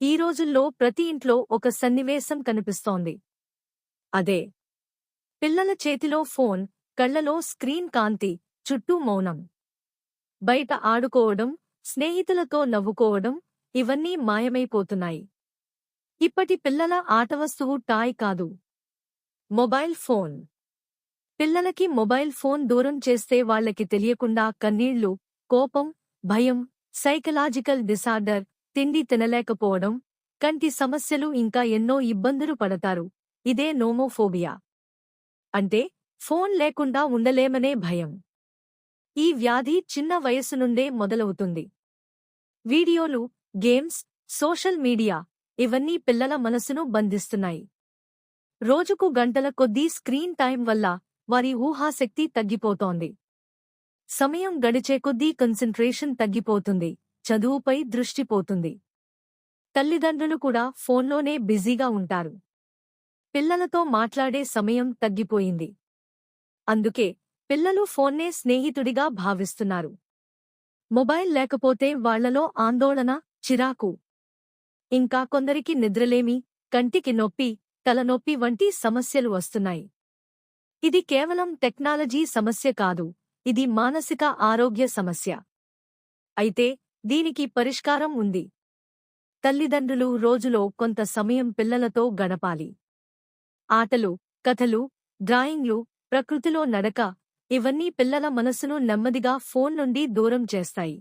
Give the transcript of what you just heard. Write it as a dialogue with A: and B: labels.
A: ఈ రోజుల్లో ప్రతి ఇంట్లో ఒక సన్నివేశం కనిపిస్తోంది. అదే పిల్లల చేతిలో ఫోన్, కళ్లలో స్క్రీన్ కాంతి, చుట్టూ మౌనం. బయట ఆడుకోవడం, స్నేహితులతో నవ్వుకోవడం ఇవన్నీ మాయమైపోతున్నాయి. ఇప్పటి పిల్లల ఆటవస్తువు టాయ్ కాదు, మొబైల్ ఫోన్. పిల్లలకి మొబైల్ ఫోన్ దూరం చేస్తే వాళ్లకి తెలియకుండా కన్నీళ్లు, కోపం, భయం, సైకలాజికల్ డిసార్డర్, తిండి తినలేకపోవడం, కంటి సమస్యలు ఇంకా ఎన్నో ఇబ్బందులు పడతారు. ఇదే నోమోఫోబియా. అంటే ఫోన్ లేకుండా ఉండలేమనే భయం. ఈ వ్యాధి చిన్న వయస్సు నుండే మొదలవుతుంది. వీడియోలు, గేమ్స్, సోషల్ మీడియా ఇవన్నీ పిల్లల మనసును బంధిస్తున్నాయి. రోజుకు గంటల కొద్దీ స్క్రీన్ టైం వల్ల వారి ఊహాశక్తి తగ్గిపోతోంది. సమయం గడిచే కొద్దీ కాన్సంట్రేషన్ తగ్గిపోతుంది, చదువుపై దృష్టి పోతుంది. తల్లిదండ్రులు కూడా ఫోన్లోనే బిజీగా ఉంటారు. పిల్లలతో మాట్లాడే సమయం తగ్గిపోయింది. అందుకే పిల్లలు ఫోన్నే స్నేహితుడిగా భావిస్తున్నారు. మొబైల్ లేకపోతే వాళ్లలో ఆందోళన, చిరాకు. ఇంకా కొందరికి నిద్రలేమి, కంటికి నొప్పి, తలనొప్పి వంటి సమస్యలు వస్తున్నాయి. ఇది కేవలం టెక్నాలజీ సమస్య కాదు, ఇది మానసిక ఆరోగ్య సమస్య. అయితే దీనికి పరిష్కారం ఉంది. తల్లిదండ్రులు రోజులో కొంత సమయం పిల్లలతో గడపాలి. ఆటలు, కథలు, డ్రాయింగ్లు, ప్రకృతిలో నడక ఇవన్నీ పిల్లల మనసును నెమ్మదిగా ఫోన్ నుండి దూరం చేస్తాయి.